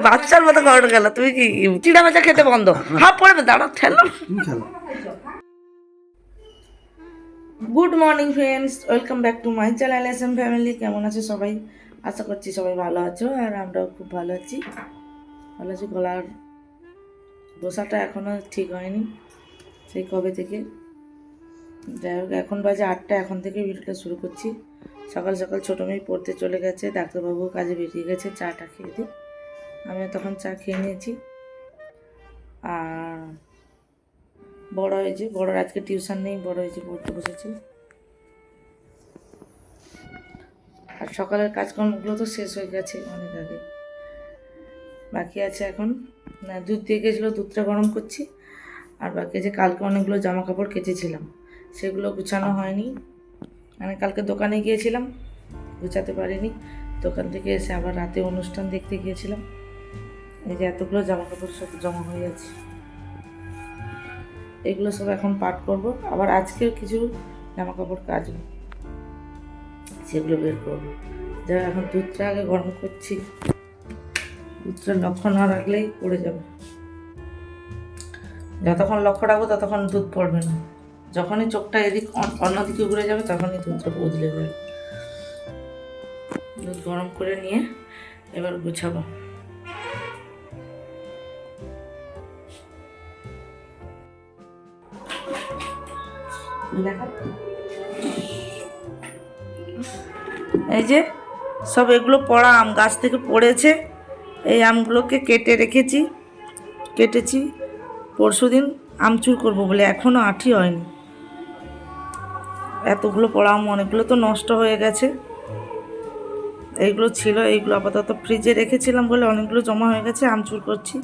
বাচ্চার মতো করে গেল। তুমি কি চিড়া ভাজা খেতে বন্ধ? হাফ পড়বে, দাঁড়া ঠেলো। Good morning friends, welcome back to my channel S M family. কেমন আছো সবাই? আশা করছি সবাই ভালো আছো, আর আমরাও খুব ভালো আছি। গলার বসাটা এখনও ঠিক হয়নি, সেই কবে থেকে। যাই হোক, এখন বাজে 8টা, এখন থেকে ভিডিওটা শুরু করছি। সকাল সকাল ছোটো মেয়ে পড়তে চলে গেছে, ডাক্তারবাবু কাজে বেরিয়ে গেছে, চাটা খেয়ে দিই। আমিও তখন চা খেয়ে নিয়েছি। আর বড় হয়েছে, বড়োর আজকে টিউশন নেই, বড় হয়েছে পড়তে বসেছে। আর সকালের কাজকর্মগুলো তো শেষ হয়ে গেছে অনেক আগে, বাকি আছে এখন। না, দুধ দিয়ে গেছিলো, দুধটা গরম করছি। আর বাকি আছে, কালকে অনেকগুলো জামা কাপড় কেচেছিলাম, সেগুলো গুছানো হয়নি। মানে কালকে দোকানে গিয়েছিলাম, গুছাতে পারিনি। দোকান থেকে এসে আবার রাতে অনুষ্ঠান দেখতে গিয়েছিলাম। এই যে এতগুলো জামা কাপড় সব জমা হয়ে আছে, এগুলো সব এখন পাট করব। আবার আজকেও কিছু জামা কাপড় কাচবো, সেগুলো বের করবো। যা এখন দুধটা আগে গরম করছি, দুধটা লক্ষ্য না রাখলেই পড়ে যাবে। যতক্ষণ লক্ষ্য রাখবো ততক্ষণ দুধ পড়বে না, যখনই চোখটা এদিক অন্যদিকে ঘুরে যাবে তখনই দুধটা বদলে যাবে। দুধ গরম করে নিয়ে এবার গুছাবো। দেখা, এই যে সব এগুলো পড়া আম, গাছ থেকে পড়েছে। এই আমগুলোকে কেটেছি পরশুদিন আমচুর করব বলে, এখনও আঁটি হয়নি। এতগুলো পড়া আম, অনেকগুলো তো নষ্ট হয়ে গেছে। এইগুলো ছিল, এইগুলো আপাতত ফ্রিজে রেখেছিলাম বলে অনেকগুলো জমা হয়ে গেছে। আমচুর করছি,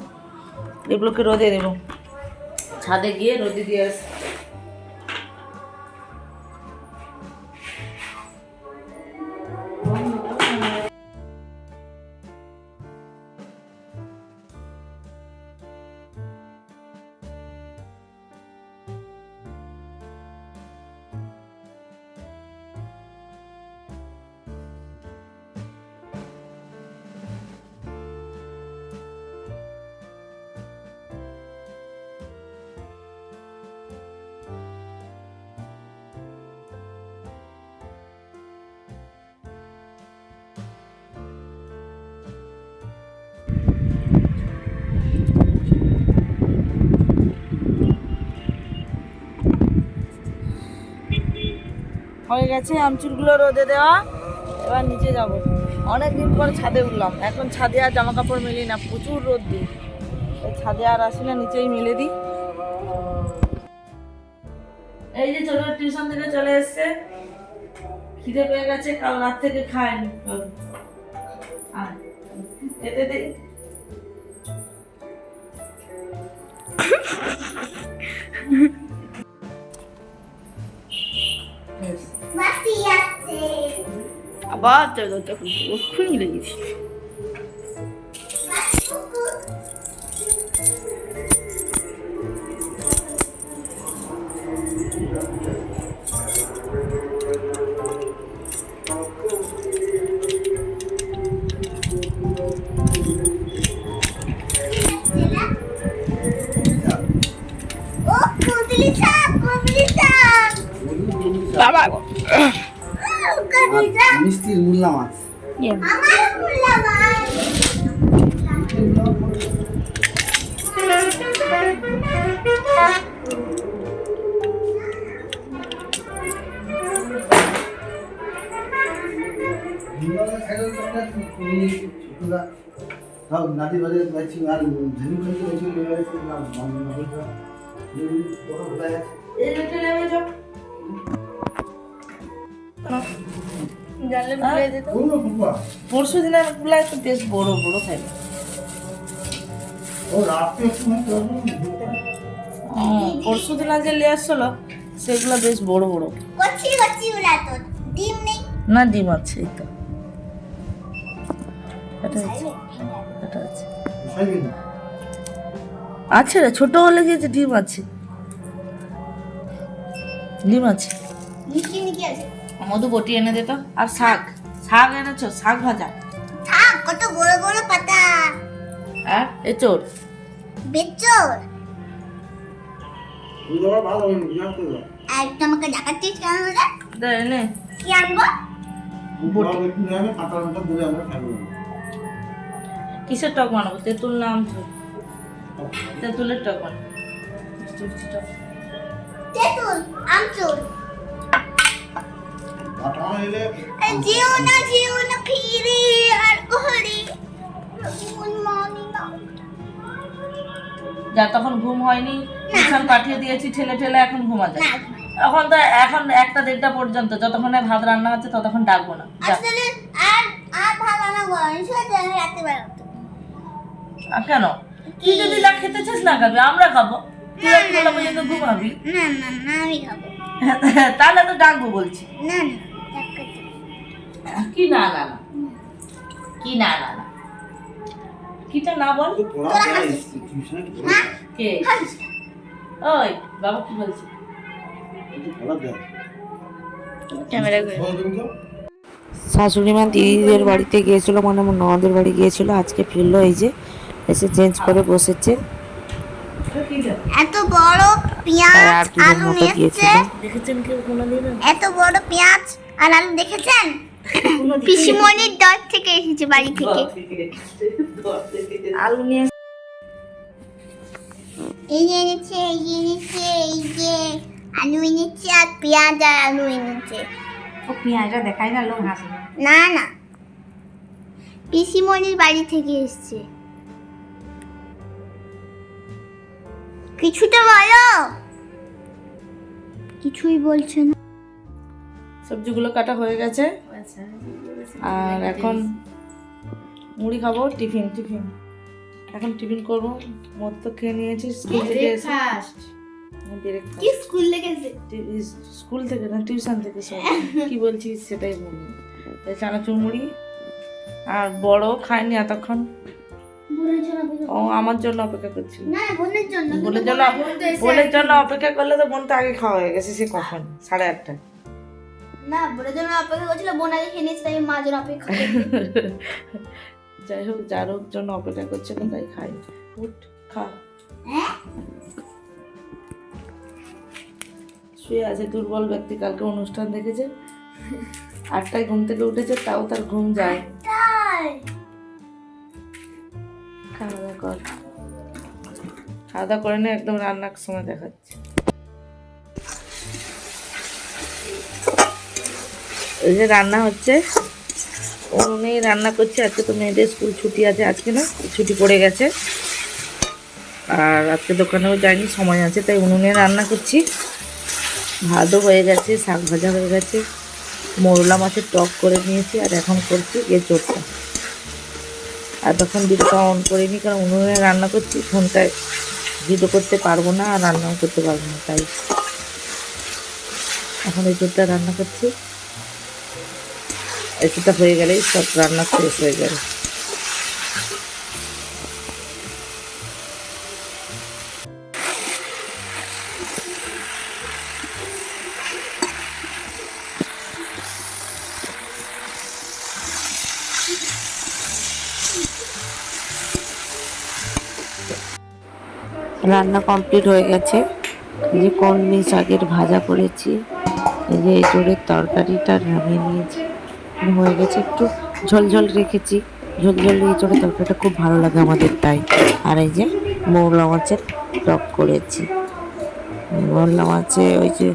এগুলোকে রোদে দেবো, ছাদে গিয়ে রোদে দিয়ে আসি। হয়ে গেছে আমচুরগুলো রোদে দেওয়া, এবার নিচে যাব। অনেক দিন পর ছাদে উঠলাম, এখন ছাদে আর জামা কাপড় মেলি না, প্রচুর রোদ দিই, ছাদে আর আসি না, নিচেই মেলে দিই। এই যে ছোট টিউশন থেকে চলে এসছে, খিদে পেয়ে গেছে, কাল রাত থেকে খায়নি। খেতে দে। আবার চাদরটা খুলে লেগেছি। বাবা মিষ্টির মুল্লা মাছ, নাতি বাজে পাচ্ছি আর ঝিনুক খেলতে পরশু দিনের গুলাই তো বেশ বড় বড় থাকে। পরশু দিন যে লে আসছিল সেগুলো বেশ বড় বড়। না, ডিম আছে, এই তো আছে রে, ছোট হলে গিয়েছে, ডিম আছে, ডিম আছে। মধু বটি এনে দে তো। আর শাক, শাক এনেছো? শাক ভাজা, কত বড় বড় পাতা। আর এচোর বেচোর বুঝতে পারো ভালো হয়নি বিরাট করে দাও আর তুই আমাকে দেখাচ্ছিস কেন রে? দে নে কি আনবো? বুটটা একটু নিয়ে আমি কাঁচা লঙ্কা দিলে আমরা খাবো কিসের টক বানাবো? তেঁতুল না আমচুর? তেঁতুলের টক বানাবো। মিষ্টি মিষ্টি টক। তেঁতুল, আমচুর। বাটা এলে জিও না ফিরে আর কোহরে গুড মর্নিং যা তখন ঘুম হয়নি, টিউশন পাঠিয়ে দিয়েছি ঠেলে ঠেলে, এখন ঘুমা যায়। না এখন তো এখন 1টা 1:30 পর্যন্ত, যতক্ষণে ভাত রান্না হচ্ছে ততক্ষণ ডাকবো না। যা। আসলে আর ভালো না গরম সেটা আমি রাতে বেরোতে আর কেন? তুই যদি যা খেতে চাস না খাবি, আমরা খাবো। তুই একবেলা পর্যন্ত ঘুমাবি। না আমি খাবো তাহলে তো ডাকবো বলছি। না কি না না না, কি না না না, কিটা না বল। তো পড়া পড়া এসছি টিউশনে কি পড়া কে? ওই বাবা কি বলছে? একটু পড়া দেয় ক্যামেরা বল তুমি তো শাশুড়ি মা দিদিদের বাড়িতে গিয়েছিল, মানে আমার ননদের বাড়ি গিয়েছিল, আজকে ফিরলো, এই যে এসে চেঞ্জ করে বসেছে। এত বড় পেঁয়াজ আর কি আলু মতো নিয়েছে দিয়েছিল, দেখেছেন কেউ কোনোদিন? এত বড় পেঁয়াজ আর আলু দেখেছেন পিসিমণির দর থেকে এসেছে বাড়ি থেকে আলু নিয়ে এই যে এনেছে এই যে আলু এনেছে আর পেঁয়াজ আর আলু এনেছে ও পেঁয়াজটা দেখাই না, লোক হাসে। না পিসিমণির বাড়ি থেকে এসেছে কিছুটা বলো কিছুই বলছে না সবজিগুলো কাটা হয়ে গেছে, আর এখন মুড়ি খাবো। টিফিন এখন টিফিন করবো। মদ তো খেয়ে নিয়েছি স্কুল থেকে এসে। কি স্কুল থেকে স্কুল থেকে না, টিউশন থেকে। সব কি বলছিস সেটাই বলবো। চানাচুর মুড়ি, আর বড় খায়নি এতক্ষণ, ও আমার জন্য অপেক্ষা করছিল। না বোনের জন্য বোনের জন্য অপেক্ষা করলে তো বোন তো আগে খাওয়া হয়ে গেছে, সে কখন 8:30। না বোনের জন্য অপেক্ষা করছিল, বোন আগে খেয়ে নিয়েছে তাই মা জন্য অপেক্ষা যাই হোক, যার হোক জন্য অপেক্ষা করছিল তাই খাই। উঠ খা। শুয়ে আছে দুর্বল ব্যক্তি, কালকে অনুষ্ঠান দেখেছে, 8টায় ঘুম থেকে উঠেছে, তাও তার ঘুম যায়। খাওয়া দাওয়া কর, খাওয়া দাওয়া করে না, একদম রান্নার সময় দেখাচ্ছে। এই যে রান্না হচ্ছে, উনুনেই রান্না করছে। আজকে তো মেয়েদের স্কুল ছুটি আছে, আজকে না ছুটি পড়ে গেছে, আর আজকে দোকানেও যায়নি, সময় আছে, তাই উনুনে রান্না করছি। ভাতও হয়ে গেছে, শাক ভাজা হয়ে গেছে, মোরলা মাছের টক করে নিয়েছি, আর এখন করছি এঁচোড়টা। আর তখন ভিডিওটা অন করিনি, কারণ উনুনে রান্না করছি, ফোনটায় ভিডিও করতে পারবো না আর রান্নাও করতে পারবো না, তাই এখন এঁচোড়টা রান্না করছি। এঁচোড়টা হয়ে গেলেই সব রান্না শেষ হয়ে যাবে। রান্না কমপ্লিট হয়ে গেছে। এই যে কলমি শাকের ভাজা করেছি, এই যে এঁচোড়ের তরকারিটা নামিয়ে নিয়েছি, হয়ে গেছে। একটু ঝোল রেখেছি, ঝোল এঁচোড়ের তরকারিটা খুব ভালো লাগে আমাদের, তাই। আর এই যে মৌলা মাছের টক করেছি। মৌলা মাছে ওই যে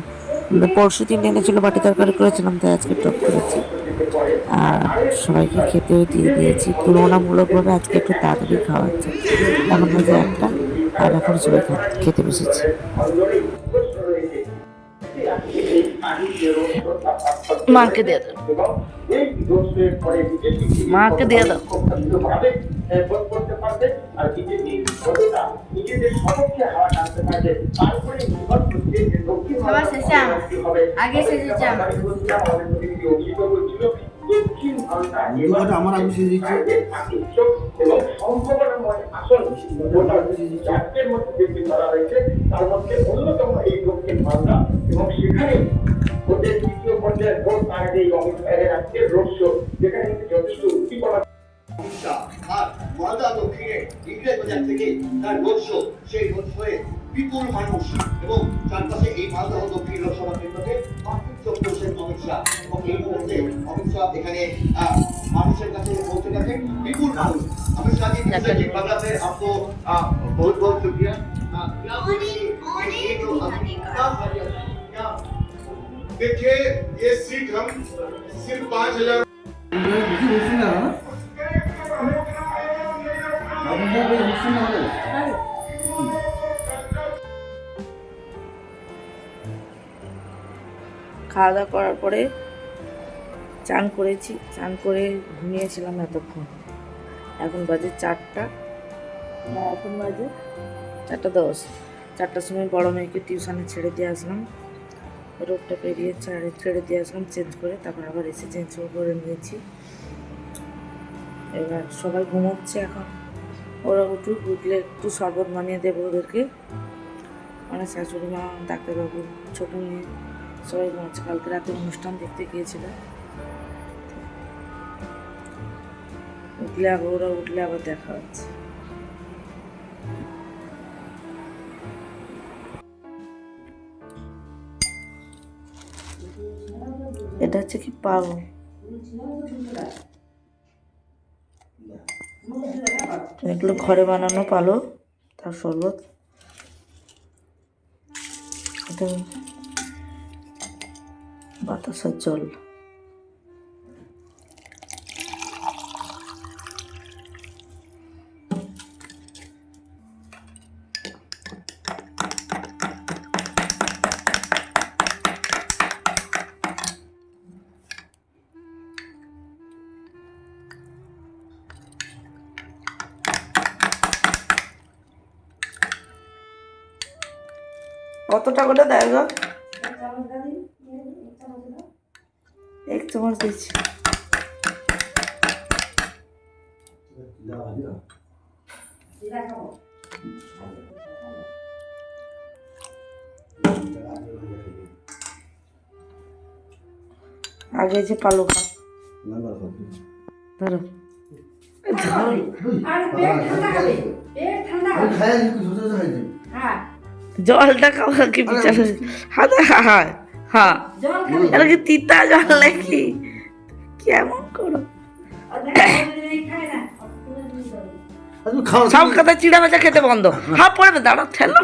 পরশুদিন এনেছিল, বাটি তরকারি করেছিলাম, তাই আজকে টক করেছি। আর সবাইকে খেতেও দিয়ে দিয়েছি তুলনামূলকভাবে, আজকে একটু তাড়াতাড়ি খাওয়া হচ্ছে। এখন বাজে 1টা, আর এখন সবাই খেতে বসেছি। মাকে দিয়ে দাও, মাকে দিয়ে দাও। আগে সেজেছে দুটো আমার আগে সেজেছে আর মালদা দক্ষিণে ইংরেজ বাজার থেকে তার রোড শো, সেই রোড শোয়ে বিপুল মানুষ এবং চারপাশে এই মালদহ দক্ষিণ লোকসভা কেন্দ্রকে মাতৃত্ব করছেন অমিত শাহ এবং এই মুহূর্তে অমিত শাহ এখানে মানুষের কাছে পৌঁছে গেছেন বিপুল মানুষ। अमित शाह जी की बांग्ला से आपको बहुत बहुत शुक्रिया। देखिए ये सीट हम सिर्फ 5,000 বেশি বেশি না বেশি না হবে খাওয়া দাওয়া করার পরে চান করেছি, চান করে ঘুমিয়েছিলাম এতক্ষণ। এখন বাজে 4টা, এখন বাজে 4:10। 4টার সময় বড় মেয়েকে টিউশনে ছেড়ে দিয়ে আসলাম, রোডটা পেরিয়ে ছেড়ে দিয়ে আসলাম চেঞ্জ করে, তারপর আবার এসে চেঞ্জ করে নিয়েছি। এবার সবাই ঘুমোচ্ছে এখন, ওরা উঠুক, উঠলে একটু শরবত বানিয়ে দেবো ওদেরকে। মানে শাশুড়ি মা, ডাক্তারবাবু, ছোটো মেয়ে সবাই ঘুমাচ্ছে। কালকে রাতে অনুষ্ঠান দেখতে গিয়েছিল, ওরা উঠলে আবার দেখা হচ্ছে। এটা হচ্ছে কি পাও, এগুলো ঘরে বানানো পালো, তার শরবত। এটা বাতাসের জল। কতটা করে দেয় গো? 1 চামচ দিচ্ছি। আগে যে পালো খা, ধরো জলটা খাওয়া কি বিচার? হ্যাঁ হ্যাঁ, এটা কি তিতা জল নাকি? কেমন করো সব কথা, চিড়া ভাজা খেতে বন্ধ। হ্যাঁ পড়বে, দাঁড়াও ঠেলো।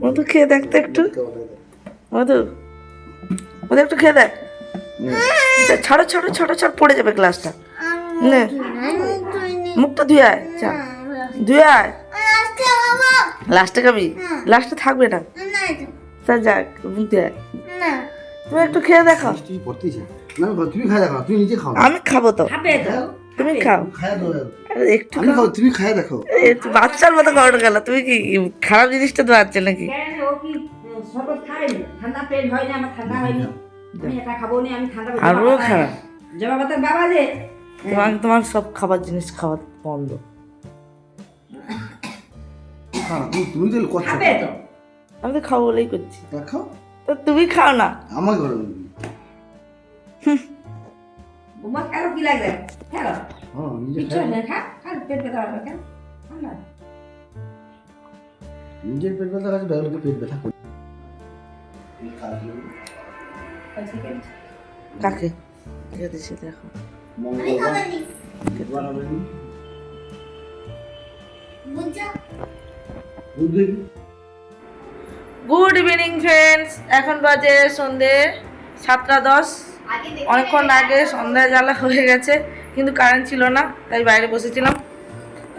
মধু খেয়ে দেখতে একটু, মধু মধু একটু খেয়ে দেখ। ছাড়ো ছাড়ো ছাড়ো ছাড়ো, পড়ে যাবে গ্লাসটা। নে মুখটা ধুয়ে আয়, চা ধুয়ে আয়। লাস্টে খাবি? লাস্টে থাকবে না, তা যাক মুখ ধুয়ে আয়। তুমি একটু খেয়ে দেখো। তুমি খাই দেখো, তুমি নিজে খাও। আমি খাবো তো, তুমি খাও। একটু তুমি খাই দেখো। বাচ্চার মতো খাওয়াটা গেল, তুমি কি খারাপ জিনিসটা তো আছে নাকি? আরো খারাপ। তোমার সব খাবার জিনিস খাওয়া বন্ধ। তুমি তো কথা আমি তো খাবো বলেই করছি। খাও তো তুমি খাও না। আমার ঘরে কি লাগবে? নিজের পেট ব্যথা আছে, ব্যাগুলোকে পেট ব্যথা করে। কাকে দিচ্ছে দেখো? গুড ইভিনিং ফ্রেন্ডস, এখন বাজে সন্ধে 7:10। অনেকক্ষণ আগে সন্ধ্যা জ্বালা হয়ে গেছে, কিন্তু কারেন্ট ছিল না, তাই বাইরে বসেছিলাম।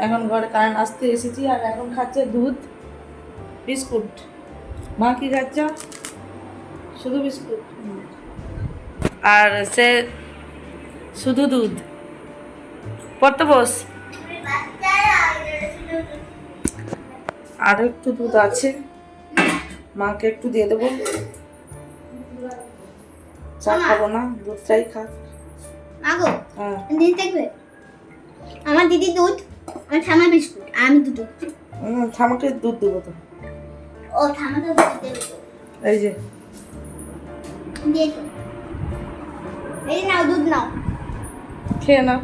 এখন ঘরে কারেন্ট আসতে এসেছি, আর এখন খাচ্ছে দুধ বিস্কুট। মা কি খাচ্ছ? শুধু বিস্কুট আর সে শুধু দুধ। পড়তে বস। আর একটু দুধ আছে, মাকে একটু দিয়ে দেবো। চা খাবো না, দুধটাই খা। মাগো, হ্যাঁ দিদি দেখবে? আমার দিদি দুধ, আমার ঠাম্মা বিস্কুট, আর আমি দুধ। থামাকে দুধ দেবো তো। ও ঠাম্মা তো দুধ দেবে তো। এই যে দিয়ে তো এই নাও দুধ নাও খেয়ে নাও।